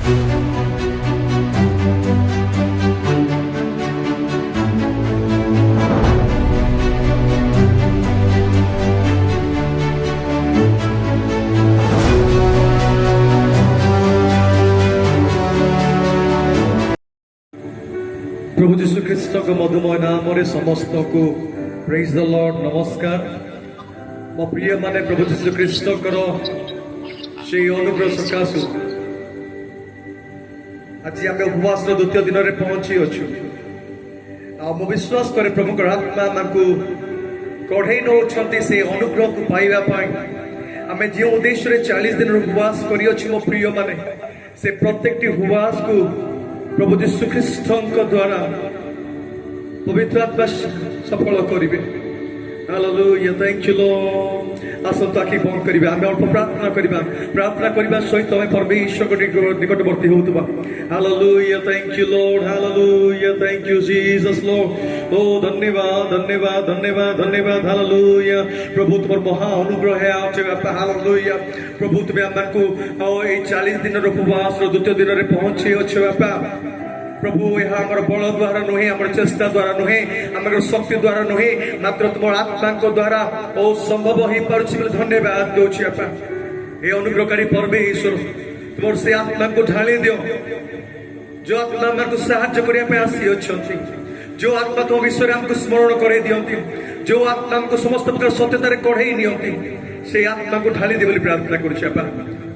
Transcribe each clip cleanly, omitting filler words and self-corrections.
प्रभु जीशु ख्रीष्ट को मधुमय नाम समस्त को प्रेज द लॉर्ड नमस्कार। मो प्रिय माने प्रभु जीशु ख्रीष्ट से अनुग्रह सकाशु आज आम उपवास द्वितीय दिन में पहुंची अच्छु। मु विश्वास करे प्रभु आत्मा को कढ़ई नौ से अनुग्रह को पाइबा आम जो उद्देश्य 40 दिन उपवास कर मो प्रिय माने से प्रत्येक उपवास को प्रभु जीशु ख्रीष्ट द्वारा पवित्र आत्मा सफल करेंगे। Hallelujah thank you Lord. आसंता आखि बंद करिबा आमे अल्प प्रार्थना करबा सहित हमें परमेश्वर निकटवर्ती होतबा। Hallelujah thank you Lord. Hallelujah thank you Jesus Lord. ओ धन्यवाद धन्यवाद धन्यवाद धन्यवाद। हालेलुया प्रभु तुम महा अनुग्रह है आज बापा। हालेलुया प्रभु तुम हमको ए 40 दिन उपवास द्वितीय दिन में पहुंची अच्छे बापा। प्रभु यह आमर बल द्वारा नुहे आम चेष्टा द्वारा नुहे आम शक्ति द्वारा नुहे मात्र तुम आत्मा द्वारा ओ संभव हो पार्छ। धन्यवाद दूची बापा। ये अनुग्रहकारी परमेश्वर तुम से आत्मा को ढाली दियो जो आत्मा आमको साहाय्य करने आसी अच्छा। जो आत्मा तुम विषय आमको स्मरण कर दियंती जो आत्मा आमको समस्त प्रकार सत्यतार कढ़ई नियंती से आत्मा को ढाली दे बोली प्रार्थना करुछा।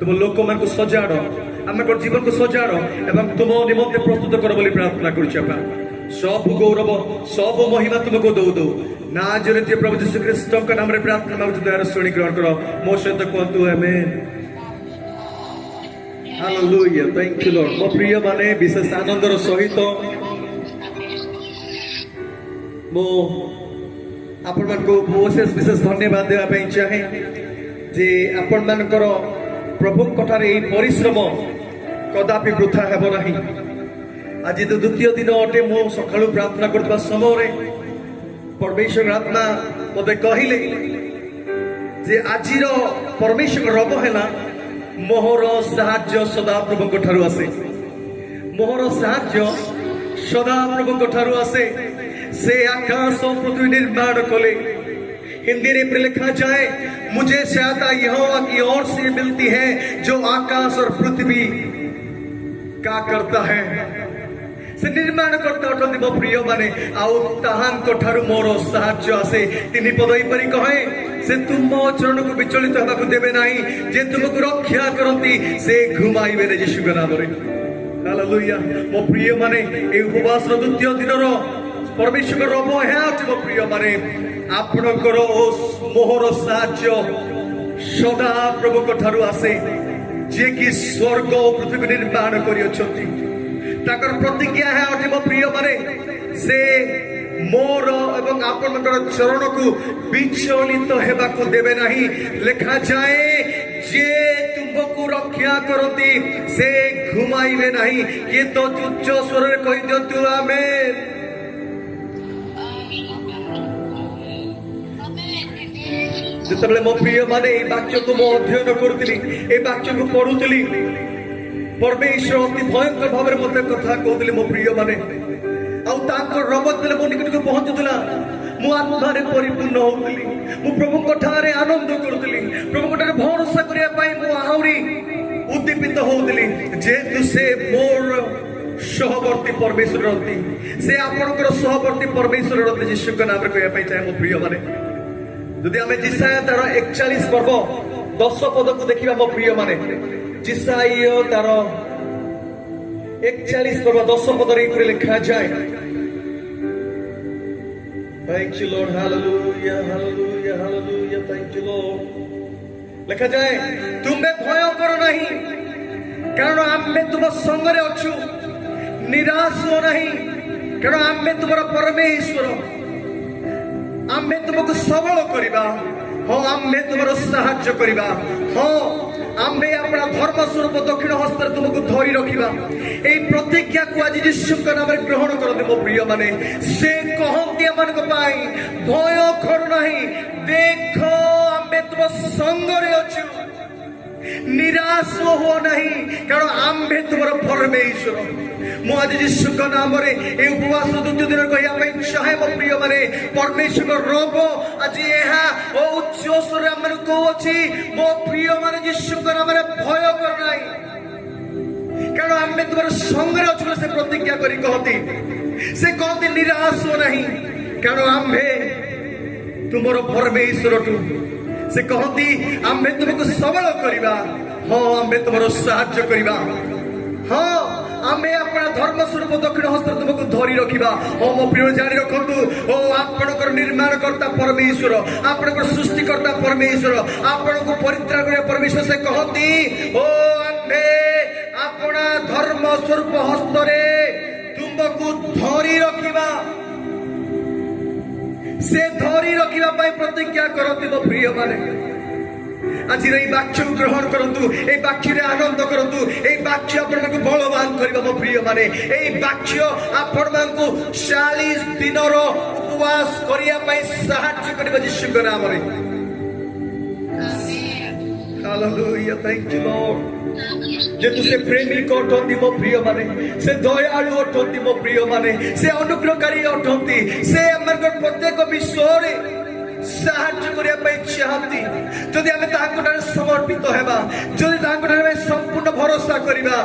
तुम लोक मान को सजाड़ आम जीवन को सजाड़ एवं तुम निमंते प्रस्तुत कर बोली प्रार्थना करुछा। सब गौरव सब महिमा तुमको दो दो नाजरेथ प्रभु यीशु ख्रीष्ट का नाम रे प्रार्थना मांगुछु। दयार श्रेणी ग्रहण करो मो सहित कहतु amen. Hallelujah thank you Lord. मो प्रिय माने विशेष आनंदर सहित मो आपण मानको विशेष धन्यवाद देवा चाहे जे आपण मानकर प्रभु कठारे परिश्रम कदापि वृथा हेब नहीं। आज तो द्वितीय दिन अटे मो सकाळु प्रार्थना करता समय परमेश्वर आत्मा मते कहिले जे आजिर परमेश्वर रब हैला मोहर साहाय्य सदा प्रभु ठारू आसे। मोहर साहाय्य सदा प्रभु ठारू आसे। से आकाश और पृथ्वी निर्माण कले। हिंदी में लिखा जाए मुझे सहायता यहोवा की ओर से मिलती है जो आकाश और पृथ्वी का करता है। से निर्माण करता अटंती मो प्रिय माने आउ ताहान को ठारू मोर साहाय्य आसे। तीन पद परी कहे से तुम चरण को विचलित होगा देवे नहीं जे तुमको रक्षा करती से घुमाइबे ने यीशु के नाम रे। हालेलुया मो प्रिय माने ए उपवास द्वितीय दिन परमेश्वर रब है मो प्रिय माने आपणकर मोहर साहाय्य सदा प्रभु ठारू आसे जे कि स्वर्ग और पृथ्वी निर्माण करियछंती। ताकर प्रतिज्ञा है अटे मो प्रिय माने से मोर एवं आपणकर चरण को विचलित हेबा को देबे नहीं। लिखा जाए जे तुमको रक्षा करती से घुमाइबे नहीं। ये तो उच्च स्वर रे कहि दियंतु आमेन। जितबले मो प्रिय माने ए वाक्य को मो अध्ययन करूतिली ए वाक्य को पढुतिली परमेश्वर अति भयंकर भाव में मते कथा कहउतिली मो प्रिय माने आ ताकर रबत ले मो निकट को पहुंचुतला। मु आत्मा रे परिपूर्ण होउतिली मु प्रभु कठारे आनंद करूतिली प्रभु कठारे भरोसा करिया पई मु आहुरी उद्दीपित होउतिली जेतु से मोर सहवर्ती परमेश्वर रहती से आपनकर सहवर्ती परमेश्वर रहती यीशु के नाम रे कहया पई चाहे मो प्रिय माने यदि आम जिसाया तार 41 पर्व 10 पद को देखा मो प्रिय माने जिसाया तार 41 पर्व 10 पद लिखा जाए। Thank you Lord. Hallelujah hallelujah hallelujah thank you Lord. लिखा जाए तुम्हें भय करो नहीं कारण आमे तुम संगरे अच्छु। निराश हो नहीं कारण आमे तुमरा परमेश्वर। आमे तुमको सबल करिबा हाँ आमे तुमरो साहाय्य करिबा हाँ आमे अपना धर्म स्वरूप दक्षिण हस्त तुमको धरी रखिबा। ए प्रतिज्ञा को आज यीशु के नाम रे ग्रहण करते मो प्रिय माने से कहंती मन को पाई भय कर नहीं देखो आमे तुम संग रे अछु। निराश हो नहीं, कारण आम्भे तुमर परमेश्वर। मु आज यीशुक नाम रे ए उपवास द्वितीय दिन कहिया पई चाहे मो प्रिय माने परमेश्वर रोग आज एहा ओ उच्च स्वर हमन को अछि मो प्रिय माने यीशुक नाम रे भय कर नाही, कारण आम्भे तुमर संग रे अछि से प्रतिज्ञा करी कहती से कहती निराश हो नहीं, कारण आम्भे तुमर परमेश्वर टू से कहती आम्भे तुमको सबल करिबा। हाँ आम्भे तुमरो साहाय्य करिबा। हाँ आम्भे अपना धर्म स्वरूप दक्षिण हस्त तुमको धरी रखिबा। हाँ मो प्रिय जानि रखंतु ओ आपणकर निर्माण करता परमेश्वर, आपणकर सृष्टि करता परमेश्वर, आपणको परित्राण करे परमेश्वर से कहती ओ आम्भे अपना धर्म स्वरूप हस्तरे तुमको धरी रखिबा। से धरी रखिबा पाई प्रतिज्ञा करती मो प्रिय माने। आज ये वाक्य ग्रहण करंतु, ए वाक्य रे आनंद करंतु, ए वाक्य आपण को बलवान करबा मो प्रिय माने। ए वाक्य आपण को 40 दिनर उपवास करिया पाई सहायता करबा यीशु के नाम रे। Hallelujah, thank you Lord. जे तुसे प्रेमी अटंती मो प्रिय माने, से दयालु अटंती मो प्रिय माने, से अनुग्रहकारी अटंती, से हमर प्रत्येक विषय साहाय्य करिया पाई चाहती। जदि आमे ताहाको ठारे समर्पित हेबा, जदि ताहाको ठारे संपूर्ण भरोसा करिबा,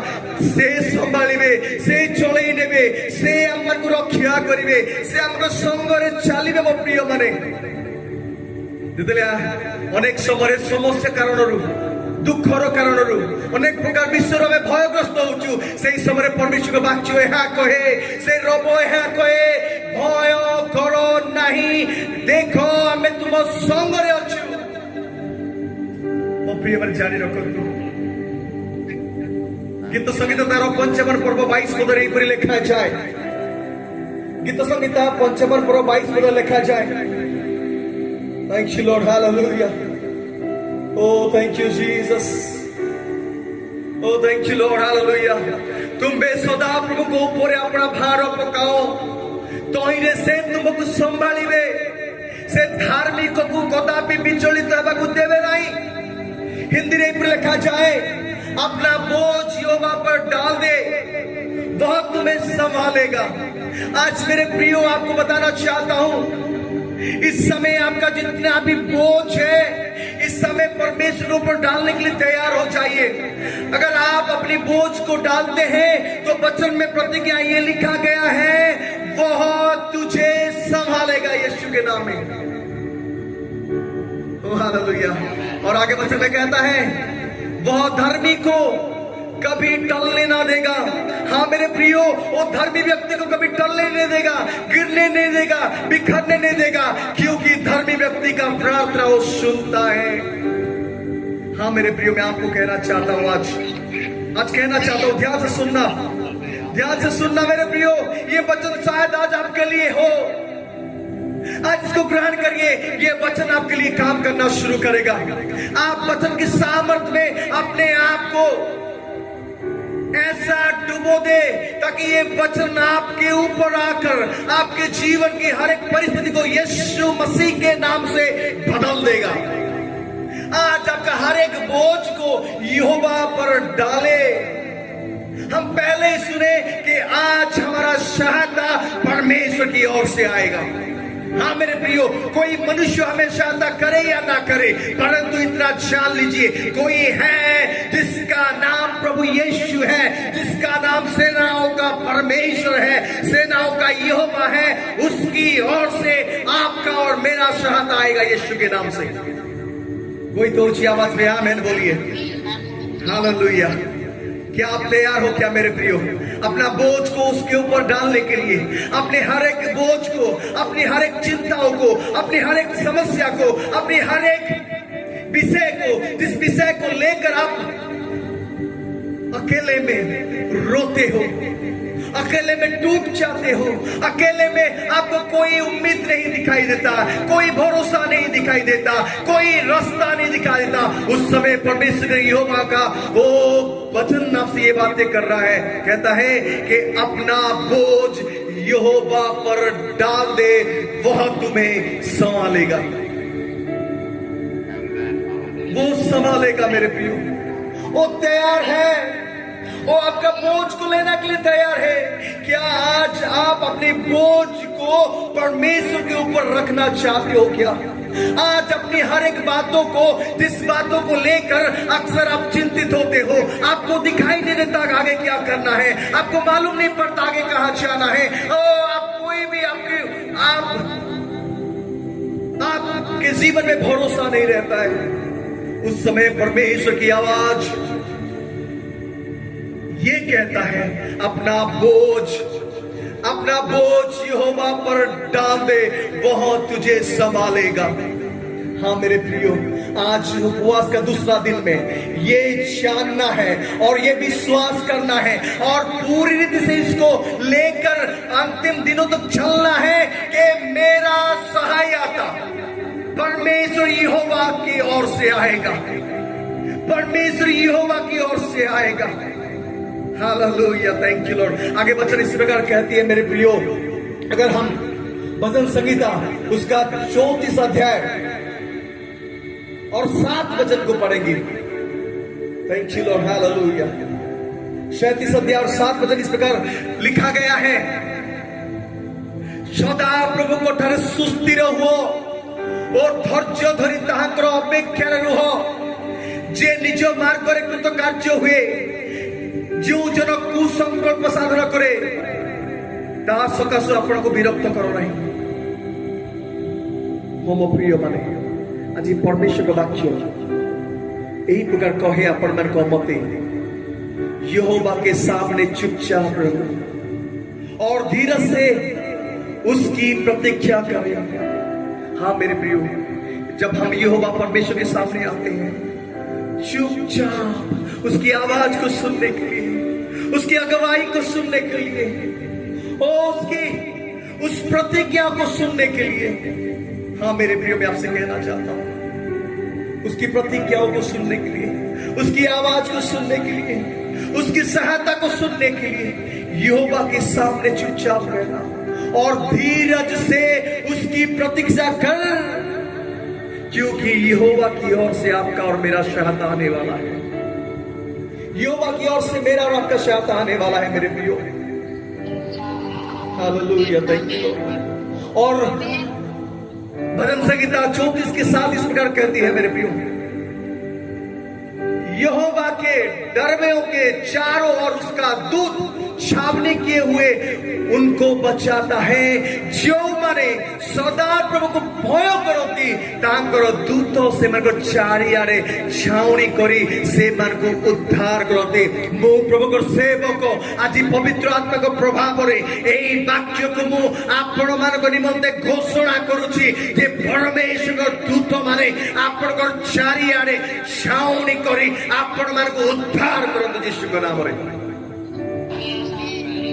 से संभालिबे, से चलई नेबे, से हमर को रक्षा करिवे, से हमर संग रे चलिबे मो प्रिय माने। दिदलिया अनेक समय समस्या कारणरू, दुखर कारणरू, अनेक प्रकार विश्व में भयग्रस्त होचु, से समय परमेश्वर वाक्य एहा कहे, से रब एहा कहे भय करो नहीं, देखो आमे तुम संग रे अछु। ओ प्रिय मन जानि रखंतु गीत संगीत तार 55 पर्व 22 पद रे परि लिखा जाय। गीत संगीत 55 पर्व 22 पद लिखा जाय। Thank you Lord, hallelujah. Oh thank you Jesus. Oh thank you Lord, hallelujah. तुम बे सदा प्रभु को ऊपर अपना भार पकाओ, तोहिरे से तुमको संभालिबे, से धार्मिक को कदापि विचलित हेबाकु देबे नहीं। हिंदी रे पर लिखा जाए अपना बोझ यहोवा पर डाल दे, वह तुम्हें संभालेगा। आज मेरे प्रियो आपको बताना चाहता हूं, इस समय आपका जितना भी बोझ है इस समय परमेश्वर ऊपर डालने के लिए तैयार हो जाइए। अगर आप अपनी बोझ को डालते हैं तो वचन में प्रतिज्ञा ये लिखा गया है वह तुझे संभालेगा यीशु के नाम में। हालेलुया। और आगे वचन में कहता है वह धर्मी को कभी टलने ना देगा। हाँ मेरे प्रियो, वो धर्मी व्यक्ति को कभी टलने नहीं देगा, गिरने नहीं देगा, बिखरने नहीं देगा, क्योंकि धर्मी व्यक्ति का प्रार्थना वो सुनता है। हाँ मेरे प्रियो, मैं आपको कहना चाहता हूँ, आज कहना चाहता हूँ, ध्यान से सुनना, ध्यान से सुनना मेरे प्रियो। ये वचन शायद आज आपके लिए हो, आज इसको ग्रहण करिए। ये वचन आपके लिए काम करना शुरू करेगा। आप वचन की सामर्थ्य में अपने आप को ऐसा डुबो दे ताकि ये वचन आपके ऊपर आकर आपके जीवन की हर एक परिस्थिति को यीशु मसीह के नाम से बदल देगा। आज आपका हर एक बोझ को यहोवा पर डाले। हम पहले ही सुने कि आज हमारा सहायता परमेश्वर की ओर से आएगा। हाँ मेरे प्रियो, कोई मनुष्य हमें सहायता करे या ना करे, परंतु इतना जान लीजिए कोई है जिसका नाम प्रभु यीशु है, जिसका नाम सेनाओं का परमेश्वर है, सेनाओं का यहोवा है। उसकी ओर से आपका और मेरा सहायता आएगा यीशु के नाम से। कोई तो ऊंची आवाज में आमीन बोलिए। हालेलुया। क्या आप तैयार हो क्या मेरे प्रियो, अपना बोझ को उसके ऊपर डालने के लिए, अपने हर एक बोझ को, अपनी हर एक चिंताओं को, अपनी हर एक समस्या को, अपनी हर एक विषय को, जिस विषय को लेकर आप अकेले में रोते हो, अकेले में डूब जाते हो, अकेले में आपको कोई उम्मीद नहीं दिखाई देता, कोई भरोसा नहीं दिखाई देता, कोई रास्ता नहीं दिखाई देता, उस समय परमेश्वर यहोवा का वो वचन आपसे ये बातें कर रहा है, कहता है कि अपना बोझ यहोवा पर डाल दे, वह तुम्हें संभालेगा। वो संभालेगा मेरे प्रियो। वो तैयार है, वो आपका बोझ को लेने के लिए तैयार है। क्या आज आप अपने बोझ को परमेश्वर के ऊपर रखना चाहते हो? क्या आज अपनी हर एक बातों को, जिस बातों को लेकर अक्सर आप चिंतित होते हो, आपको दिखाई नहीं देता आगे क्या करना है, आपको मालूम नहीं पड़ता आगे कहां जाना है, आप कोई भी आपके जीवन में भरोसा नहीं रहता है, उस समय परमेश्वर की आवाज ये कहता है, अपना बोझ यहोवा पर डाल दे, वह तुझे संभालेगा। हाँ मेरे प्रियो, आज उपवास का दूसरा दिन में ये जानना है और ये विश्वास करना है और पूरी रीति से इसको लेकर अंतिम दिनों तक चलना है कि मेरा सहायता परमेश्वर यहोवा की ओर से आएगा, परमेश्वर यहोवा की ओर से आएगा। Hallelujah, thank you Lord. आगे वचन इस प्रकार कहती है मेरे प्रियो, अगर हम भजन संगीता उसका 34 अध्याय और 7 वचन को पढ़ेंगे, थैंक यू लॉर्ड, हालेलुया। 37 अध्याय और 7 वचन इस प्रकार लिखा गया है, सदा प्रभु को ठारे सुस्थिर हुओ और धैर्य धरी ताहाकर अपेक्षा रुह, जे निज मार्ग रे कृतकार्य हुए, जो जन कुसंकल्प साधन करे ता सकाशु आपण को विरक्त करो नहीं। मो प्रिय माने आज परमेश्वर का वाक्य यही प्रकार कहे, आपण मन को मते यहोवा के सामने चुपचाप रहो और धीरज से उसकी प्रतीक्षा करें। हाँ मेरे प्रियो, जब हम यहोवा परमेश्वर के सामने आते हैं चुपचाप उसकी आवाज को सुनने के लिए, उसकी अगुवाई को सुनने के लिए, और उसकी उस प्रतिज्ञा को सुनने के लिए, हाँ मेरे प्रियो मैं आपसे कहना चाहता हूं, उसकी प्रतिज्ञाओं को सुनने के लिए, उसकी आवाज को सुनने के लिए, उसकी सहायता को सुनने के लिए यहोवा के सामने चुपचाप रहना और धीरज से उसकी प्रतीक्षा कर, क्योंकि यहोवा की ओर से आपका और मेरा सहायता आने वाला है। यहोवा की ओर से मेरा और आपका सहायता आने वाला है मेरे प्रियो। Hallelujah, thank you. और भजन संगीता 34 के 7 इस प्रकार कहती है मेरे प्रियो, यहोवा के दरमियों के चारों ओर उसका दूत छावनी किए हुए उनको बचाता है, जो माने सदा प्रभु को भय करती तांकर दूतों से मन को चारियारे छावनी करी से मन को उद्धार करते। मु प्रभु को सेवक आज पवित्र आत्मा को प्रभाव रे एई वाक्य को मु आपण मान को निमंते घोषणा करूची जे परमेश्वर दूत माने आपण को चारियारे छावनी करी आपण मान को उद्धार करते यीशु के नाम रे।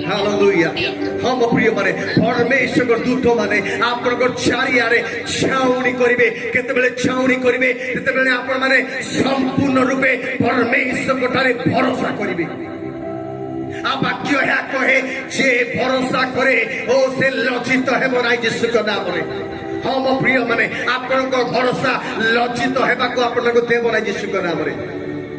हालेलुया। हम प्रिय माने परमेश्वर दूत माने आपन चारियारे छाउनी करिवे, केतेबेले छाउनी करिवे केतेबेले आपण माने संपूर्ण रूपे परमेश्वर ठारे भरोसा करिवे। आ वाक्य है कहे जे भरोसा करे ओ से लज्जित हेबो नाही यीशु के नाम रे। हम प्रिय माने आपन भरोसा लज्जित हेबा को आपन को देबो नाही यीशु के नाम रे।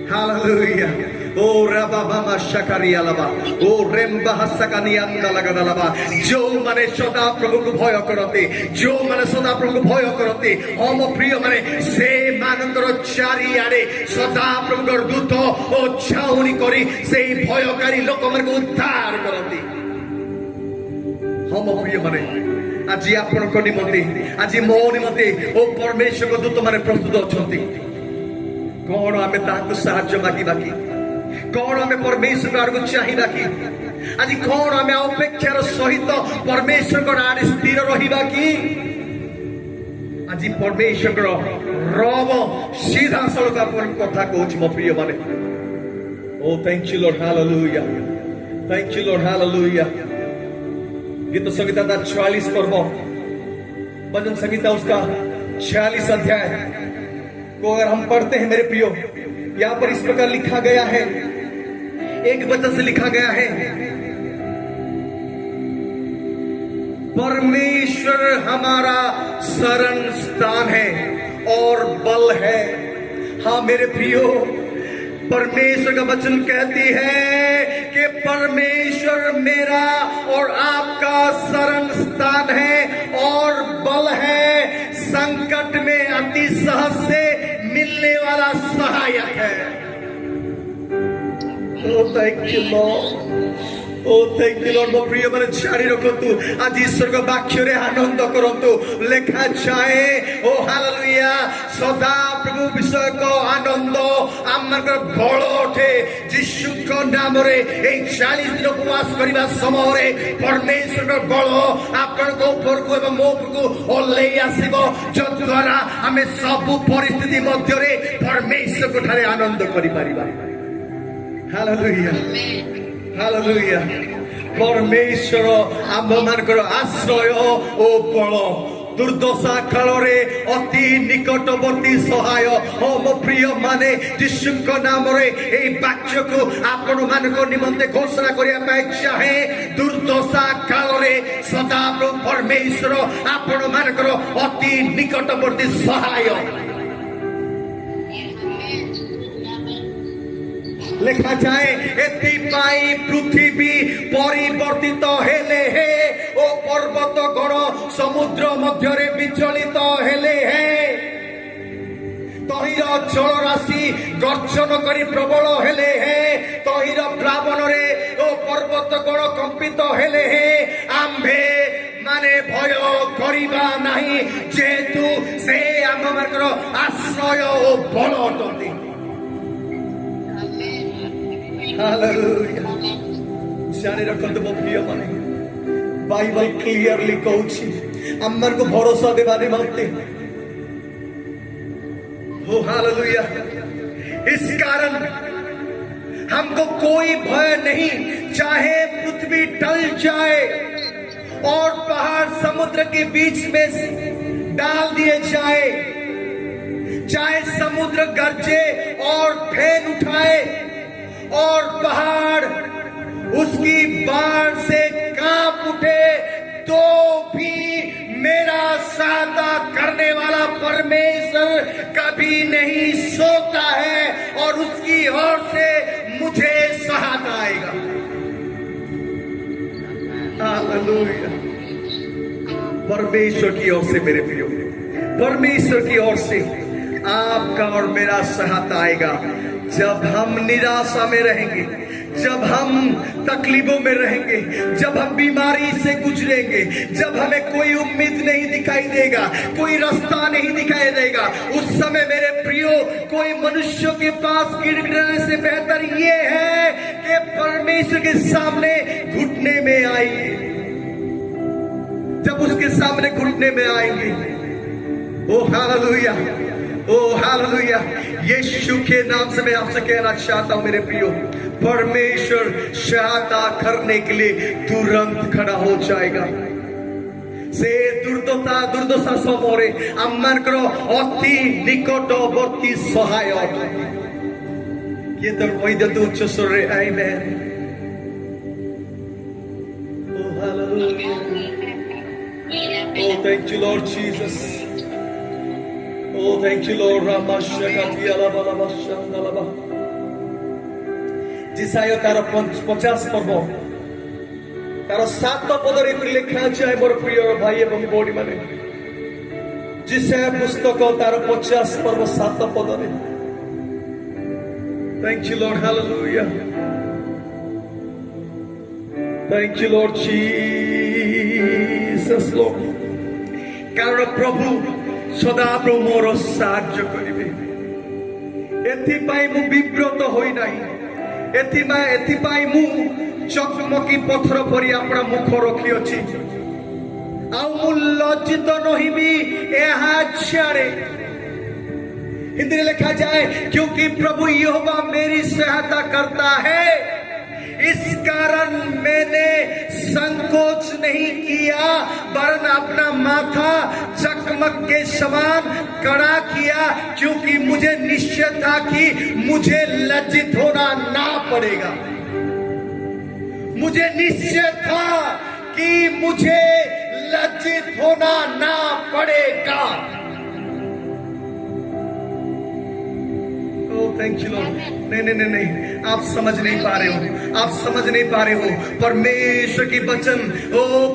हालेलुया। ओ रबा बाबा शकारिया लबा ओ रेम्बा हसकानिया लगा लबा, जो माने सदा प्रभु को भय करते, जो माने सदा प्रभु को भय करते, हम प्रिय माने से मानंदर चारियाडे सदा प्रभु को दूत ओ छाउनी करी से भयकारी लोक मन को उद्धार करते। हम प्रिय माने आज आपण को निमंते आज मो निमंते ओ परमेश्वर को दूत माने प्रस्तुत अछंती। कौन आमे ताकु साहाय्य मागी बाकी, कौन आमे परमेश्वर आड़ को चाहिदा कि आज कौन आमे अपेक्षार सहित परमेश्वर को आड़ स्थिर रहिबा कि आज परमेश्वर रब सीधा सड़क अपन कथा कहूँ मो प्रिय माने। Oh thank you Lord, hallelujah, thank you Lord, hallelujah. गीत संगीता 44 पर्व भजन संगीता उसका 46 अध्याय को अगर हम पढ़ते हैं मेरे प्रियो, यहाँ पर इस प्रकार लिखा गया है, एक वचन से लिखा गया है, परमेश्वर हमारा शरण स्थान है और बल है। हाँ मेरे प्रियो, परमेश्वर का वचन कहती है कि परमेश्वर मेरा और आपका शरण स्थान है और बल है, संकट में अति सहज से मिलने वाला सहायक है। Oh, thank you, Lord. Oh, thank you, Lord. ମୋ ପ୍ରିୟ ମାନେ ଜାରି ରଖନ୍ତୁ, ଆଜି ଈଶ୍ୱରଙ୍କ ବାକ୍ୟରେ ଆନନ୍ଦ କରନ୍ତୁ। ଲେଖାଯାଏ, ଓ ହାଲେଲୁୟା, ସଦା ପ୍ରଭୁ ବିଷୟକ ଆନନ୍ଦ ଆମମାନଙ୍କର ବଳ ଅଟେ। ଯୀଶୁଙ୍କ ନାମରେ ଏଇ 40 ଦିନ ଉପବାସ କରିବା ସମୟରେ ପରମେଶ୍ୱରଙ୍କ ବଳ ଆପଣଙ୍କ ଉପରକୁ ଏବଂ ମୋ ଉପରକୁ ଓହ୍ଲେଇ ଆସିବ, ଯଦ୍ୱାରା ଆମେ ସବୁ ପରିସ୍ଥିତି ମଧ୍ୟରେ ପରମେଶ୍ୱରଙ୍କ ଠାରେ ଆନନ୍ଦ କରିପାରିବା। Hallelujah, hallelujah. ପରମେଶ୍ୱର ଆମ୍ଭମାନଙ୍କର ଆଶ୍ରୟ ଓ ବଳ, ଦୁର୍ଦ୍ଦଶା କାଳରେ ଅତି ନିକଟବର୍ତ୍ତୀ ସହାୟ। ଓ ମୋ ପ୍ରିୟ ମାନେ, ଯୀଶୁଙ୍କ ନାମରେ ଏହି ବାକ୍ୟକୁ ଆପଣ ମାନଙ୍କ ନିମନ୍ତେ ଘୋଷଣା କରିବା ପାଇଁ ଚାହେଁ। ଦୁର୍ଦ୍ଦଶା କାଳରେ ସଦାପ୍ରଭୁ ପରମେଶ୍ୱର ଆପଣ ମାନଙ୍କର ଅତି ନିକଟବର୍ତ୍ତୀ ସହାୟ। ଲେଖାଯାଏ, ଏଥିପାଇଁ ପୃଥିବୀ ପରିବର୍ତ୍ତିତ ହେଲେ ହେ ଓ ପର୍ବତ ଗଣ ସମୁଦ୍ର ମଧ୍ୟରେ ବିଚଳିତ ହେଲେ ହେ। ତହିଁର ଜଳରାଶି ଗର୍ଜନ କରି ପ୍ରବଳ ହେଲେ ହେ, ତହିଁର ପ୍ଲାବନରେ ଓ ପର୍ବତ ଗଣ କମ୍ପିତ ହେଲେ ହେ। ଆମ୍ଭେ ମାନେ ଭୟ କରିବା ନାହିଁ, ଯେହେତୁ ସେ ଆମମାନଙ୍କର ଆଶ୍ରୟ ଓ ବଳ ଅଟନ୍ତି। हालेलुया। जाने रखते मो प्रिय माने, बाइबल क्लियरली कहूची अम्मर को भरोसा देवा निमंते। हो हालेलुया। इस कारण हमको कोई भय नहीं, चाहे पृथ्वी टल जाए और पहाड़ समुद्र के बीच में डाल दिए जाए, चाहे समुद्र गरजे और फेन उठाए और पहाड़ उसकी बाढ़ से कांप उठे, तो भी मेरा सहायता करने वाला परमेश्वर कभी नहीं सोता है और उसकी ओर से मुझे सहायता आएगा। हालेलुया। परमेश्वर की ओर से मेरे प्रियो, परमेश्वर की ओर से आपका और मेरा सहायता आएगा। जब हम निराशा में रहेंगे, जब हम तकलीफों में रहेंगे, जब हम बीमारी से गुजरेंगे, जब हमें कोई उम्मीद नहीं दिखाई देगा, कोई रास्ता नहीं दिखाई देगा, उस समय मेरे प्रियो, कोई मनुष्यों के पास गिड़गिड़ाने से बेहतर ये है कि परमेश्वर के सामने घुटने में आइए। जब उसके सामने घुटने में आएंगे, ओ हालेलुया, ओ हालेलुया, यीशु के नाम से मैं आपसे कहना चाहता हूं मेरे प्रियो, परमेश्वर सहायता करने के लिए तुरंत खड़ा हो जाएगा। से दुर्दशा समୟରେ ଆମମାନଙ୍କର ଅତି ନିକଟବର୍ତ୍ତୀ ସହାୟ ଅଟନ୍ତି। କିଏ ତ କହିଦିଅନ୍ତୁ ଉଚ୍ଚ ସ୍ୱରରେ amen. Oh hallelujah. Oh, thank you, Lord Jesus. Oh, thank you, Lord. जिसाया तार 50 पर्व तार 7 पदरे लिखा जाए मोर प्रिय भाई एवं भौणी माने, जिसाया पुस्तक तार 50 पर्व 7 पदरे। Thank you, Lord. Hallelujah. Thank you, Lord Jesus, Lord. कारण प्रभु सदाप्रभु मोर साहाय्य करिबे। एथिपाई मु विब्रत होई नाही, एथिपाई मु चकमकी पत्थर परि आपणा मुख रखी अछि। आ मु लज्जित नहिबी एहा छाड़े। हिंदी में लिखा जाए, क्योंकि प्रभु यहोवा मेरी सहायता करता है, इस कारण मैंने संकोच नहीं किया, वरन अपना माथा चकमक के समान कड़ा किया, क्योंकि मुझे निश्चय था कि मुझे लज्जित होना ना पड़ेगा। मुझे निश्चय था कि मुझे लज्जित होना ना पड़ेगा। ओ थैंक यू लॉर्ड। नहीं नहीं नहीं नहीं, आप समझ नहीं पा रहे हो, आप समझ नहीं पा रहे हो। परमेश्वर की वचन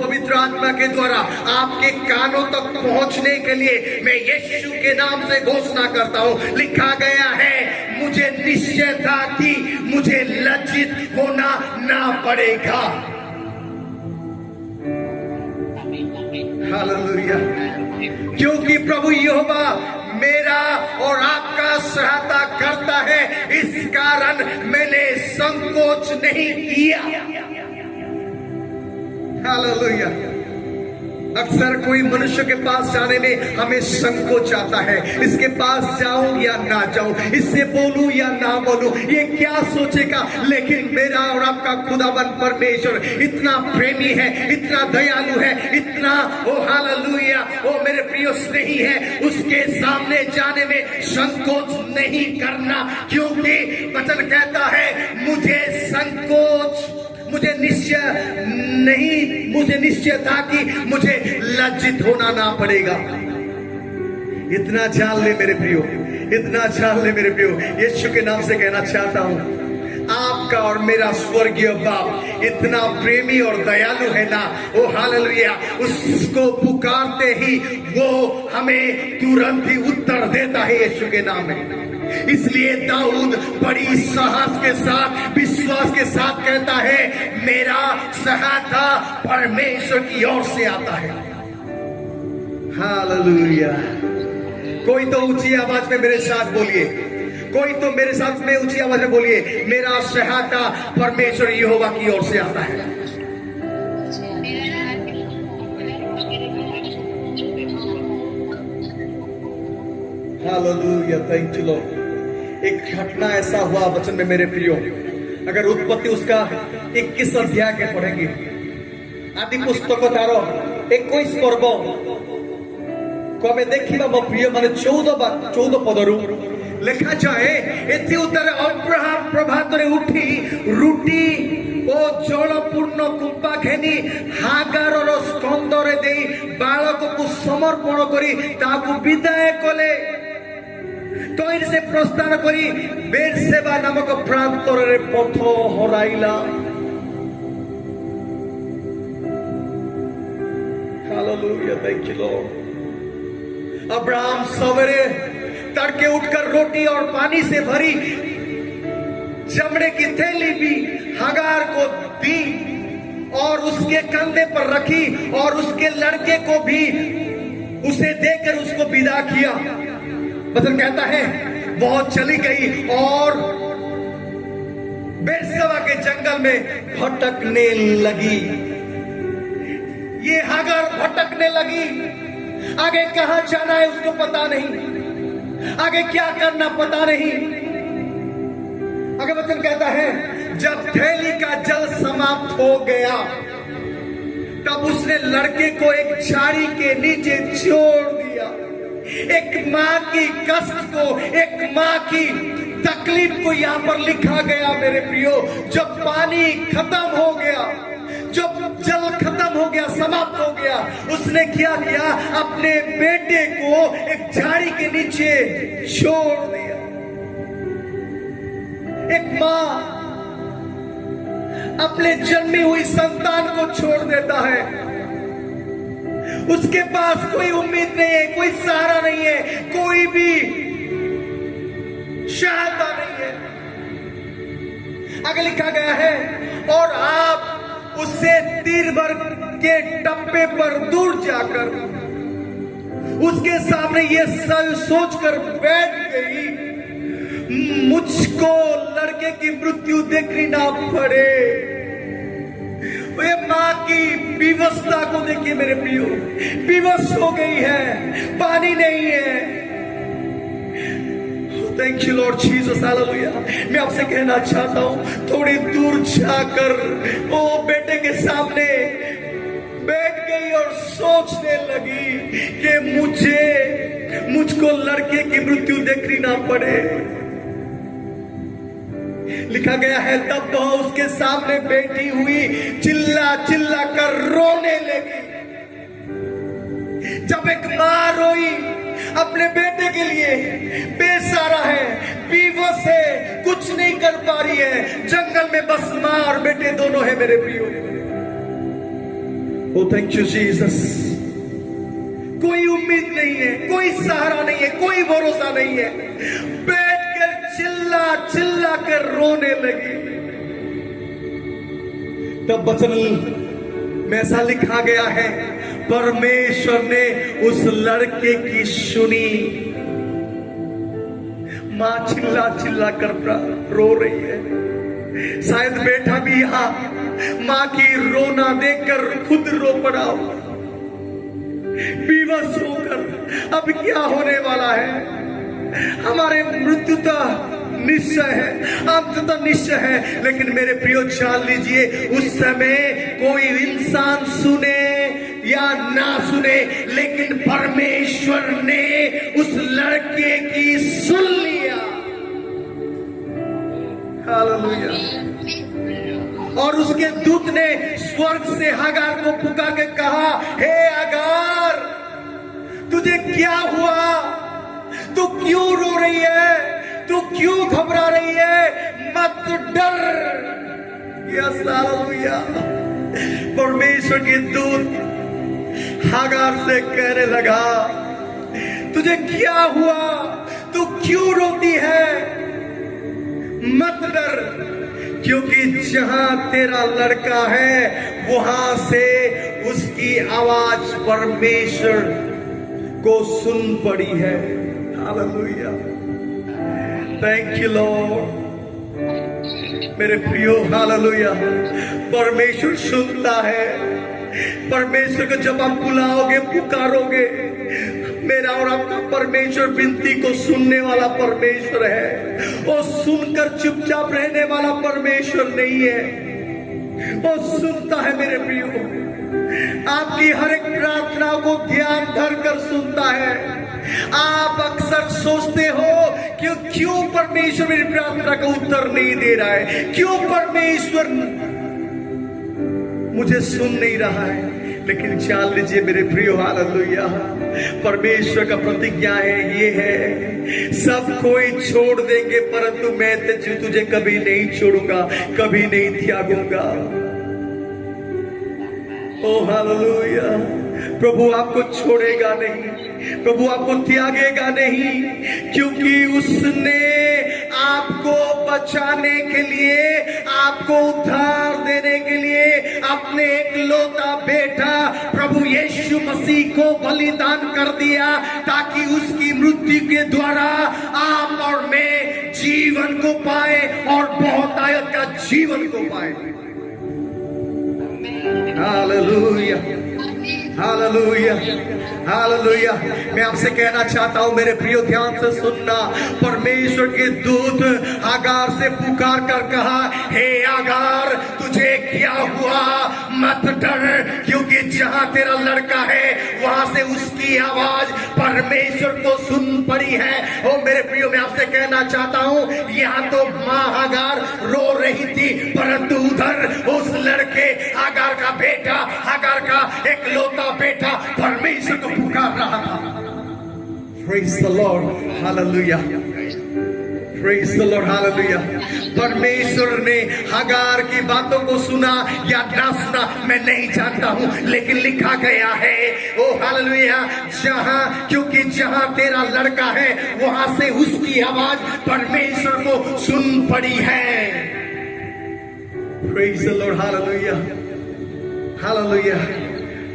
पवित्र आत्मा के द्वारा आपके कानों तक पहुंचने के लिए मैं यीशु के नाम से घोषणा करता हूं। लिखा गया है, मुझे निश्चय था कि मुझे लज्जित होना ना पड़ेगा। हालेलुया। क्योंकि प्रभु यहोवा मेरा और आपका सहायता करता है, इस कारण मैंने संकोच नहीं किया। हालेलुया। अक्सर कोई मनुष्य के पास जाने में हमें संकोच आता है, इसके पास जाऊं या ना जाऊं, इससे बोलूं या ना बोलूं, ये क्या सोचेगा। लेकिन मेरा और आपका खुदावन परमेश्वर इतना प्रेमी है, इतना दयालु है, इतना हालेलुया मेरे प्रिय स्नेही है, उसके सामने जाने में संकोच नहीं करना। क्योंकि वचन कहता है, मुझे निश्चय था कि मुझे लज्जित होना ना पड़ेगा। इतना जान ले मेरे प्रियो, इतना जान ले मेरे प्रियो। यीशु के नाम से कहना चाहता हूं, आपका और मेरा स्वर्गीय बाप इतना प्रेमी और दयालु है ना, वो हालेलुया, उसको पुकारते ही वो हमें तुरंत ही उत्तर देता है यीशु के नाम में। इसलिए दाऊद बड़ी साहस के साथ, विश्वास के साथ कहता है, मेरा सहायता परमेश्वर की ओर से आता है। हालेलुया। कोई तो ऊंची आवाज में मेरे साथ बोलिए, कोई तो मेरे साथ में ऊंची आवाज में बोलिए, मेरा सहायता परमेश्वर यहोवा की ओर से आता है। Hallelujah, thank you Lord. एक घटना ऐसा हुआ वचन में मेरे प्रियो, अगर उत्पत्ति उसका 21 अध्याय के पढ़ेंगे, आदि पुस्तक तार 21 पर्व को आम देखा मो प्रिय माने 14 पदरू लेखा जाए, एथि उत्तर अब्राहम प्रभात उठी रुटी ओ जलपूर्ण कुंपा घेनी हागार स्कंदरे दे बालक को समर्पण करी ताकू विदाय कले। तो से प्रस्थान करी बेरसेबा नामक प्रांतर पथ हराइला। Hallelujah, thank you Lord. Abraham सवेरे तड़के उठकर रोटी और पानी से भरी चमड़े की थैली भी हागार को दी और उसके कंधे पर रखी और उसके लड़के को भी उसे देकर उसको विदा किया। वचन कहता है, बहुत चली गई और बेरसेबा के जंगल में भटकने लगी। ये हागार भटकने लगी, आगे कहां जाना है उसको पता नहीं, आगे क्या करना पता नहीं। आगे वचन कहता है, जब थैली का जल समाप्त हो गया तब उसने लड़के को एक झाड़ी के नीचे छोड़ दिया। एक माँ की कष्ट को, एक माँ की तकलीफ को यहाँ पर लिखा गया मेरे प्रियो। जब पानी खत्म हो गया, जब जल खत्म हो गया, समाप्त हो गया, उसने क्या किया, अपने बेटे को एक झाड़ी के नीचे छोड़ दिया। एक माँ अपने जन्मी हुई संतान को छोड़ देता है। उसके पास कोई उम्मीद नहीं है, कोई सहारा नहीं है, कोई भी सहायता नहीं है। आगे लिखा गया है, और आप उससे तीर भर के टप्पे पर दूर जाकर उसके सामने ये सोचकर बैठ गई, मुझको लड़के की मृत्यु देखनी ना पड़े। ये माँ की विवशता को देखिए मेरे प्रियो, विवश हो गई है, पानी नहीं है। Thank you Lord Jesus, hallelujah. मैं आपसे कहना चाहता हूं, थोड़ी दूर जाकर वो बेटे के सामने बैठ गई और सोचने लगी कि मुझको लड़के की मृत्यु देखनी ना पड़े। लिखा गया है, तब वह उसके सामने बैठी हुई चिल्ला चिल्ला कर रोने लगी। जब एक माँ रोई अपने बेटे के लिए बेसहारा है, बेबस है, कुछ नहीं कर पा रही है। जंगल में बस माँ और बेटे दोनों है मेरे प्रियो। ओ थैंक यू जीसस। कोई उम्मीद नहीं है, कोई सहारा नहीं है, कोई भरोसा नहीं है। बैठकर चिल्ला चिल्ला कर रोने लगी। तब वचन में ऐसा लिखा गया है, परमेश्वर ने उस लड़के की सुनी। मां चिल्ला चिल्ला कर रो रही है। शायद बेटा भी यहां मां की रोना देखकर खुद रो पड़ा हो, बेबस होकर अब क्या होने वाला है। हमारे मृत्यु तो निश्चय है, अंत तो निश्चय है। लेकिन मेरे प्रियो जान लीजिए, उस समय कोई इंसान सुने या ना सुने, लेकिन परमेश्वर ने उस लड़के की सुन लिया। हालेलुया। और उसके दूत ने स्वर्ग से हगार को पुकार के कहा, हे हगार, तुझे क्या हुआ? तू क्यों रो रही है? तू क्यों घबरा रही है? मत डर। Yes hallelujah. परमेश्वर के दूत हगार से कहने लगा, तुझे क्या हुआ? तू क्यों रोती है? मत डर, क्योंकि जहां तेरा लड़का है वहां से उसकी आवाज परमेश्वर को सुन पड़ी है। हालेलुया। Thank you Lord. मेरे प्रियो हालेलुया। परमेश्वर सुनता है। परमेश्वर को जब आप बुलाओगे, पुकारोगे, मेरा और आपका परमेश्वर विनती को सुनने वाला परमेश्वर है। वो सुनकर चुपचाप रहने वाला परमेश्वर नहीं है, वो सुनता है मेरे प्रियो। आपकी हर एक प्रार्थना को ध्यान धर कर सुनता है। आप अक्सर सोचते हो कि क्यों परमेश्वर मेरी प्रार्थना का उत्तर नहीं दे रहा है, क्यों परमेश्वर मुझे सुन नहीं रहा है। लेकिन जान लीजिए मेरे प्रियो हालेलुया, परमेश्वर का प्रतिज्ञा है, ये है, सब कोई छोड़ देंगे परंतु मैं तुझे कभी नहीं छोड़ूंगा, कभी नहीं त्यागूंगा। ओ हालेलुया। प्रभु आपको छोड़ेगा नहीं, प्रभु आपको त्यागेगा नहीं, क्योंकि उसने आपको बचाने के लिए, आपको उद्धार देने के लिए अपने एकलौता बेटा प्रभु यीशु मसीह को बलिदान कर दिया, ताकि उसकी मृत्यु के द्वारा आप और मैं जीवन को पाए और बहुतायत का जीवन को पाए। Hallelujah, hallelujah, hallelujah. मैं आपसे कहना चाहता हूं मेरे प्रियो, ध्यान से सुनना। परमेश्वर के दूत हगार से पुकार कर कहा, हे हगार, तुझे क्या हुआ? मत डर, क्योंकि जहां तेरा लड़का है वहां से उसकी आवाज परमेश्वर को सुन पड़ी है। ओ मेरे प्रियो, मैं आपसे कहना चाहता हूं, यहां तो मां हगार रो रही थी, परंतु उधर उस लड़के हगार का बेटा, हगार का एकलौता बेटा परमेश्वर को पुकार रहा था। Praise the Lord, hallelujah, praise the Lord, hallelujah। परमेश्वर ने हगार की बातों को सुना या ना सुना मैं नहीं जानता हूं, लेकिन लिखा गया है, ओ हालेलुया, क्योंकि जहां तेरा लड़का है वहां से उसकी आवाज परमेश्वर को सुन पड़ी है। Praise the Lord, hallelujah, hallelujah,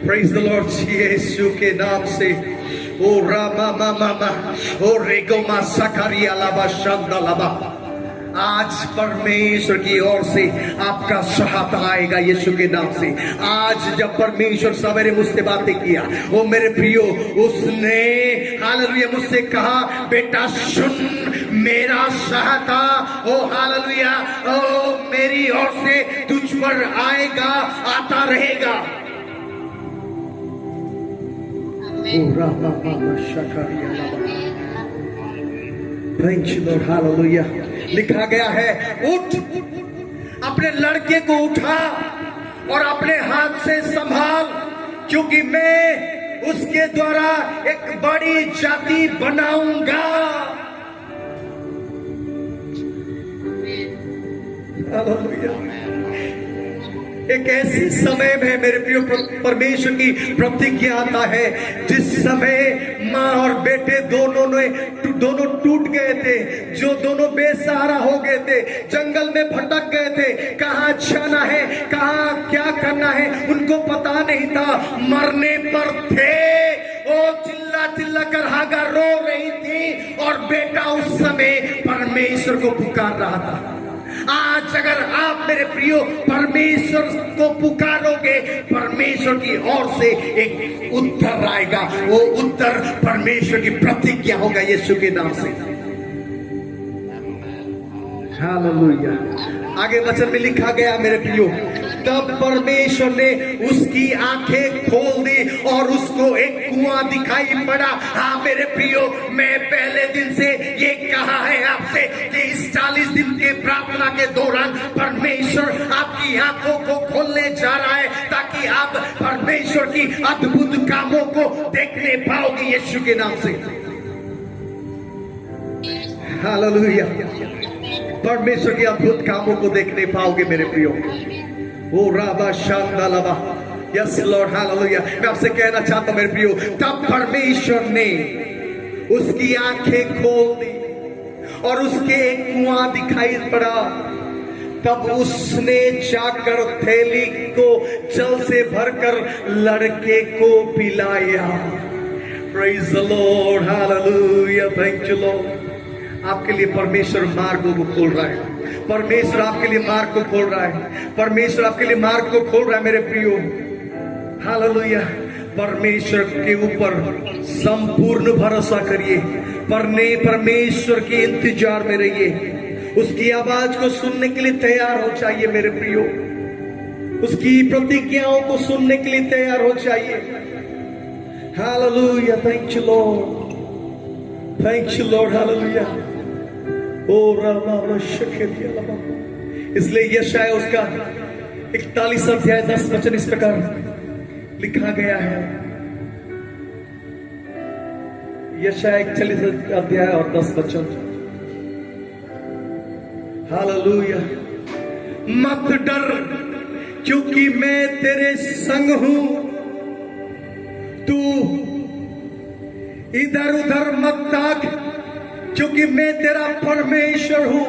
praise the Lord। यीशु के नाम से ओ रामा मामा ओ रेगोमा सकरिया लाबा शंदा लाबा, आज परमेश्वर की ओर से आपका सहायता आएगा यीशु के नाम से। आज जब परमेश्वर सवेरे मुझसे बातें किया, ओ मेरे प्रियो, उसने हालेलुया मुझसे कहा, बेटा सुन, मेरा सहायता ओ हालेलुया ओ मेरी ओर से तुझ पर आएगा, आता रहेगा। Thank you Lord, hallelujah. लिखा गया है, उठ, अपने लड़के को उठा और अपने हाथ से संभाल, क्योंकि मैं उसके द्वारा एक बड़ी जाति बनाऊंगा। एक ऐसे समय में मेरे प्रिय परमेश्वर की प्रतिज्ञा आता है जिस समय माँ और बेटे दोनों टूट गए थे, जो दोनों बेसहारा हो गए थे, जंगल में भटक गए थे, कहाँ जाना है, कहाँ क्या करना है उनको पता नहीं था, मरने पर थे। ओ चिल्ला चिल्ला कर हागार रो रही थी और बेटा उस समय परमेश्वर को पुकार रहा था। आज अगर आप मेरे प्रियो परमेश्वर को पुकारोगे, परमेश्वर की ओर से एक उत्तर आएगा। वो उत्तर परमेश्वर की प्रतिज्ञा होगा यीशु के नाम से। हालेलुया। आगे वचन में लिखा गया मेरे प्रियो, तब परमेश्वर ने उसकी आंखें खोल दी और उसको एक कुआं दिखाई पड़ा। हाँ मेरे प्रियो, मैं पहले दिन से ये कहा है आपसे कि इस 40 दिन के प्रार्थना के दौरान परमेश्वर आपकी आंखों को खोलने जा रहा है ताकि आप परमेश्वर की अद्भुत कामों को देखने पाओगे यीशु के नाम से। हालेलुया। परमेश्वर के अद्भुत कामों को देखने पाओगे मेरे प्रियो। ओ राबा शांदा लबा, यस लॉर्ड, हालेलुया। मैं आपसे कहना चाहता हूं मेरे प्रियो, तब परमेश्वर ने उसकी आंखें खोल दी और उसके एक कुआं दिखाई पड़ा। तब उसने जाकर थैली को जल से भरकर लड़के को पिलाया। Praise the Lord, hallelujah, thank you Lord. आपके लिए परमेश्वर मार्ग को खोल रहा है। परमेश्वर आपके लिए मार्ग को खोल रहा है। परमेश्वर आपके लिए मार्ग को खोल रहा है मेरे प्रियो। हालेलुया। परमेश्वर के ऊपर संपूर्ण भरोसा करिए। परमेश्वर के इंतजार में रहिए। उसकी आवाज को सुनने के लिए तैयार हो जाइए मेरे प्रियो। उसकी प्रतिज्ञाओं को सुनने के लिए तैयार हो जाइए। Hallelujah, thank you Lord, thank you Lord, hallelujah. ओ रामा, इसलिए यशाया उसका 41 अध्याय 10 वचन इस प्रकार लिखा गया है। यशाया 41 अध्याय और 10 वचन। हालेलुया। मत डर क्योंकि मैं तेरे संग हूं, तू इधर उधर मत ताक क्योंकि मैं तेरा परमेश्वर हूं।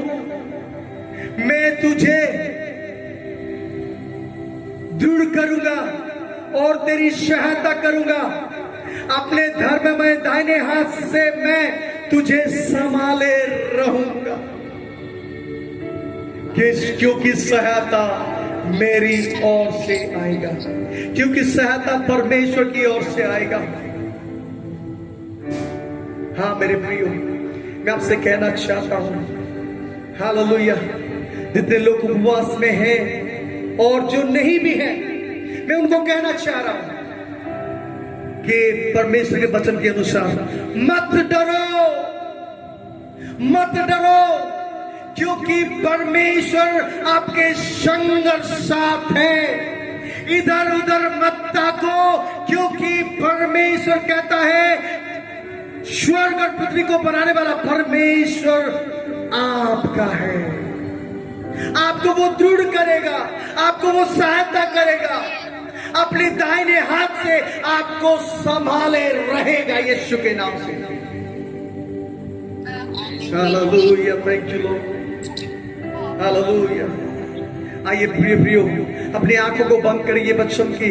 मैं तुझे दृढ़ करूंगा और तेरी सहायता करूंगा। अपने धर्ममय दाहिने हाथ से मैं तुझे संभाले रहूंगा। क्योंकि सहायता मेरी ओर से आएगा, क्योंकि सहायता परमेश्वर की ओर से आएगा। हाँ मेरे प्रियो, मैं आपसे कहना चाहता हूं, हालेलुया, जितने लोग उपवास में हैं और जो नहीं भी हैं, मैं उनको कहना चाह रहा हूं कि परमेश्वर के वचन के अनुसार मत डरो, मत डरो, क्योंकि परमेश्वर आपके संग साथ है। इधर उधर मत ताको, क्योंकि परमेश्वर कहता है स्वर्ग और पृथ्वी को बनाने वाला परमेश्वर आपका है। आपको वो दृढ़ करेगा, आपको वो सहायता करेगा, अपने दाहिने हाथ से आपको संभाले रहेगा यीशु के नाम से। Hallelujah, thank you Lord, hallelujah. आइए प्रिय प्रियो, अपनी आंखों को बंद करिए वचन की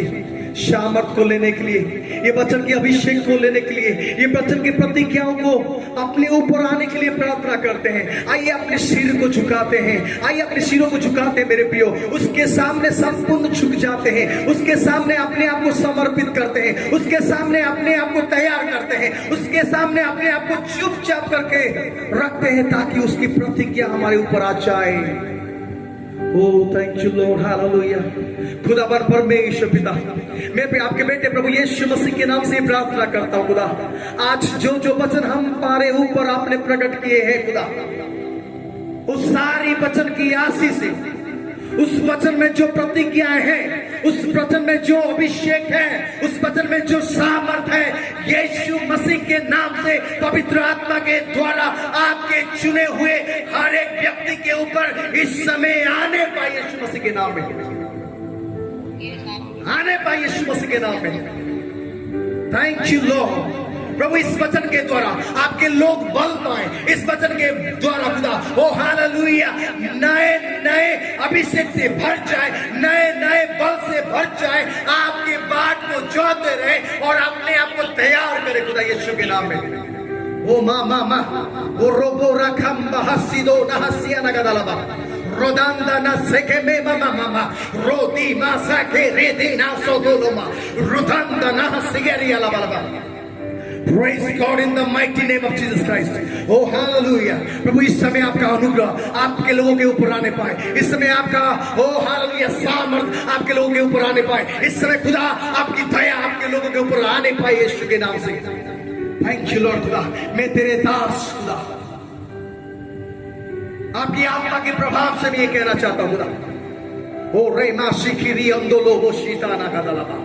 सामर्थ को लेने के लिए, ये वचन के अभिषेक को लेने के लिए, ये वचन की प्रतिज्ञाओं को अपने ऊपर आने के लिए प्रार्थना करते हैं। आइए अपने सिर को झुकाते हैं, आइए अपने सिरों को झुकाते हैं मेरे प्रियो। उसके सामने संपूर्ण झुक जाते हैं, उसके सामने अपने आप को समर्पित करते हैं, उसके सामने अपने आप को तैयार करते हैं, उसके सामने अपने आप को चुपचाप करके रखते हैं ताकि उसकी प्रतिज्ञा हमारे ऊपर आ जाए। Oh, thank you Lord, hallelujah. खुदावन परमेश्वर पिता, मैं भी आपके बेटे प्रभु यीशु मसीह के नाम से प्रार्थना करता हूँ खुदा, आज जो जो वचन हमारे ऊपर आपने प्रकट किए हैं खुदा, उस सारी वचन की आशीष से, उस वचन में जो प्रतिज्ञाएं हैं, उस वचन में जो अभिषेक है, उस वचन में जो सामर्थ है, यीशु मसीह के नाम से पवित्र आत्मा के द्वारा आपके चुने हुए हर एक व्यक्ति के ऊपर इस समय आने पाए यीशु मसीह के नाम में, आने पाए यीशु मसीह के नाम में। Thank you Lord. प्रभु इस वचन के द्वारा आपके लोग बल पाए, इस वचन के द्वारा खुदा ओ हालेलुया नए नए अभिषेक से भर जाए, नए नए बल से भर जाए, आपके बाट को जोते रहे और अपने आप को तैयार करे खुदा यीशु के नाम में। ओ मा ओ रोबो रखम बहसिदो नहसिया नगदलबा रोदांदा ना सेके में मामा रोदी मा सके रेदी ना सोदोलोमा रोदांदा ना हसिगेरिया लबलबा। Praise God in the mighty name of Jesus Christ. Oh hallelujah. प्रभु इस समय आपका अनुग्रह आपके लोगों के ऊपर आने पाए, इस समय आपका oh hallelujah सामर्थ आपके लोगों के ऊपर आने पाए, इस समय खुदा आपकी दया आपके लोगों के ऊपर आने पाए यीशु के नाम से। Thank you Lord खुदा, मैं तेरे दास खुदा आपकी आत्मा के प्रभाव से मैं ये कहना चाहता हूँ खुदा ओ रे मा शिखिरी अंदोलो वो शीताना का दलाबा,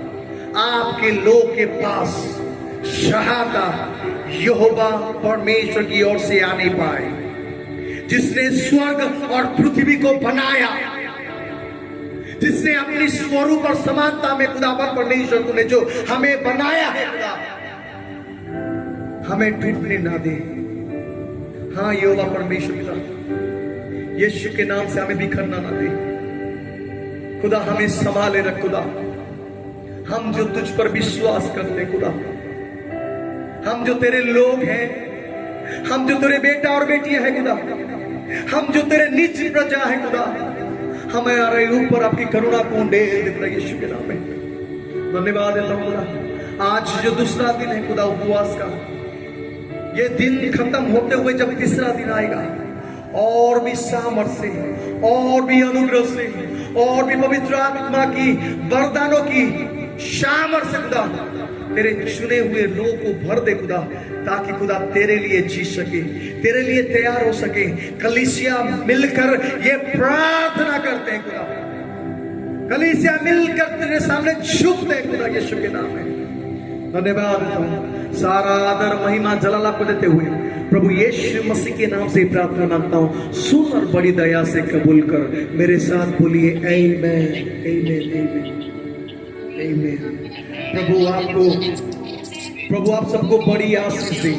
आपके लोग के पास शहादा यहोवा परमेश्वर की ओर से आने पाए, जिसने स्वर्ग और पृथ्वी को बनाया, जिसने अपनी स्वरूप और समानता में खुदावन परमेश्वर तूने जो हमें बनाया है खुदा, हमें टूटने ना दे। हाँ यहोवा परमेश्वर पिता यीशु के नाम से हमें बिखरना ना दे खुदा, हमें संभाले रख खुदा। हम जो तुझ पर विश्वास करते खुदा, हम जो तेरे लोग हैं, हम जो तेरे बेटा और बेटियां हैं खुदा, हम जो तेरे निज प्रजा है खुदा, हमारे ऊपर आपकी करुणा पूर्ण दे यीशु के नाम में धन्यवाद देता हूं खुदा। आज जो दूसरा दिन है खुदा उपवास का, ये दिन खत्म होते हुए जब तीसरा दिन आएगा, और भी सामर्थ से, और भी अनुग्रह से, और भी पवित्र आत्मा की वरदानों की सामर्थ से खुदा तेरे चुने हुए लोगों को भर दे खुदा, ताकि खुदा तेरे लिए जी सके, तेरे लिए तैयार हो सके। कलीसिया मिलकर ये प्रार्थना करते हैं खुदा, कलीसिया मिलकर तेरे सामने झुकते हैं खुदा यीशु के नाम में धन्यवाद। सारा आदर महिमा जलाला को देते हुए प्रभु यीशु मसीह के नाम से प्रार्थना मांगता हूँ, सुन और बड़ी दया से कबूल कर। मेरे साथ बोलिए आमीन आमीन आमीन। प्रभु आप सबको बड़ी आशीष दे।